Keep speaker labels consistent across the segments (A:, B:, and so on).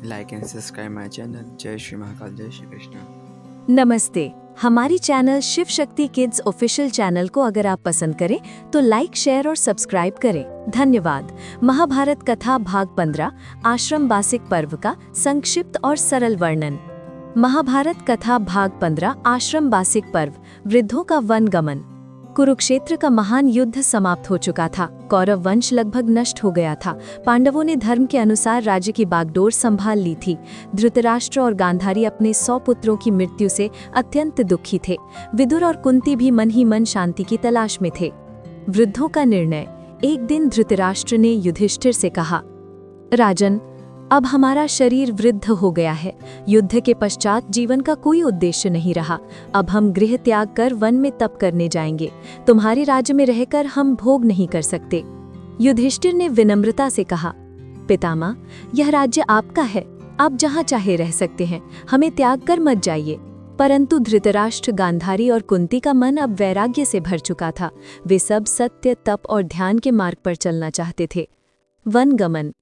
A: like and subscribe my channel. जय श्री महाकाल, जय श्री कृष्णा।
B: नमस्ते। हमारी channel Shiv Shakti kids official channel को अगर आप पसंद करें तो लाइक, शेयर और सब्सक्राइब करें। धन्यवाद। महाभारत कथा भाग 15 आश्रम वासिक पर्व का संक्षिप्त और सरल वर्णन। महाभारत कथा भाग 15 आश्रम वासिक पर्व, वृद्धों का वनगमन। कुरुक्षेत्र का महान युद्ध समाप्त हो चुका था। कौरव वंश लगभग नष्ट हो गया था। पांडवों ने धर्म के अनुसार राज्य की बागडोर संभाल ली थी। धृतराष्ट्र और गांधारी अपने 100 पुत्रों की मृत्यु से अत्यंत दुखी थे। विदुर और कुंती भी मन ही मन शांति की तलाश में थे। वृद्धों का निर्णय। एक दिन धृतराष्ट्र ने युधिष्ठिर से कहा, राजन, अब हमारा शरीर वृद्ध हो गया है। युद्ध के पश्चात जीवन का कोई उद्देश्य नहीं रहा। अब हम गृह त्याग कर वन में तप करने जाएंगे। तुम्हारे राज्य में रहकर हम भोग नहीं कर सकते। युधिष्ठिर ने विनम्रता से कहा, पितामह, यह राज्य आपका है। आप जहाँ चाहे रह सकते हैं। हमें त्याग कर मत जाइए। परंतु धृतराष्ट्र, गांधारी और कुंती का मन अब वैराग्य से भर चुका था। वे सब सत्य, तप और ध्यान के मार्ग पर चलना चाहते थे। वनगमन।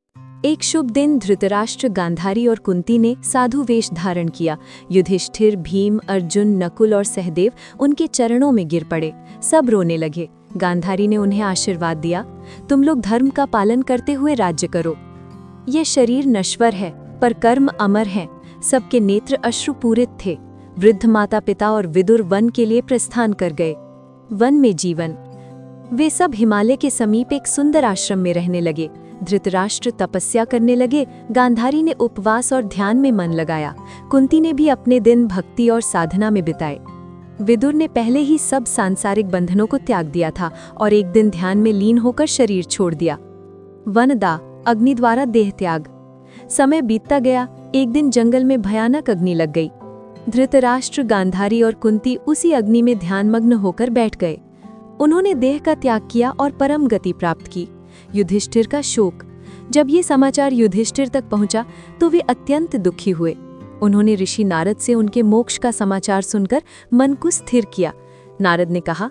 B: एक शुभ दिन धृतराष्ट्र, गांधारी और कुंती ने साधु वेश धारण किया। युधिष्ठिर, भीम, अर्जुन, नकुल और सहदेव उनके चरणों में गिर पड़े। सब रोने लगे। गांधारी ने उन्हें आशीर्वाद दिया, तुम लोग धर्म का पालन करते हुए राज्य करो। ये शरीर नश्वर है पर कर्म अमर है। सबके नेत्र अश्रुपूरित थे। वृद्ध माता पिता और विदुर वन के लिए प्रस्थान कर गए। वन में जीवन। वे सब हिमालय के समीप एक सुंदर आश्रम में रहने लगे। धृतराष्ट्र तपस्या करने लगे। गांधारी ने उपवास और ध्यान में मन लगाया। कुंती ने भी अपने दिन भक्ति और साधना में बिताए। विदुर ने पहले ही सब सांसारिक बंधनों को त्याग दिया था और एक दिन ध्यान में लीन होकर शरीर छोड़ दिया। वनदा, अग्नि द्वारा देह त्याग। समय बीतता गया। एक दिन जंगल में भयानक अग्नि लग गई। धृतराष्ट्र, गांधारी और कुंती उसी अग्नि में ध्यानमग्न होकर बैठ गए। उन्होंने देह का त्याग किया और परम गति प्राप्त की। युधिष्ठिर का शोक। जब ये समाचार युधिष्ठिर तक पहुंचा तो वे अत्यंत दुखी हुए। उन्होंने ऋषि नारद से उनके मोक्ष का समाचार सुनकर मन को स्थिर किया। नारद ने कहा,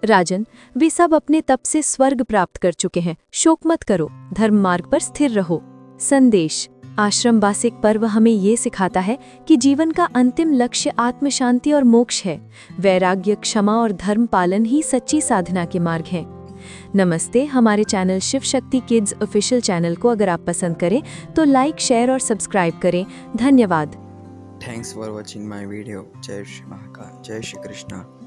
B: राजन, वे सब अपने तप से स्वर्ग प्राप्त कर चुके हैं। शोक मत करो, धर्म मार्ग पर स्थिर रहो। संदेश। आश्रम वासिक पर्व हमें ये सिखाता है कि जीवन का अंतिम लक्ष्य आत्म शांति और मोक्ष है। वैराग्य, क्षमा और धर्म पालन ही सच्ची साधना के मार्ग हैं। नमस्ते। हमारे channel Shiv Shakti kids official channel को अगर आप पसंद करें तो लाइक, शेयर और सब्सक्राइब करें। धन्यवाद।
A: Thanks for watching my video. जय श्री महाकाल, जय श्री कृष्णा।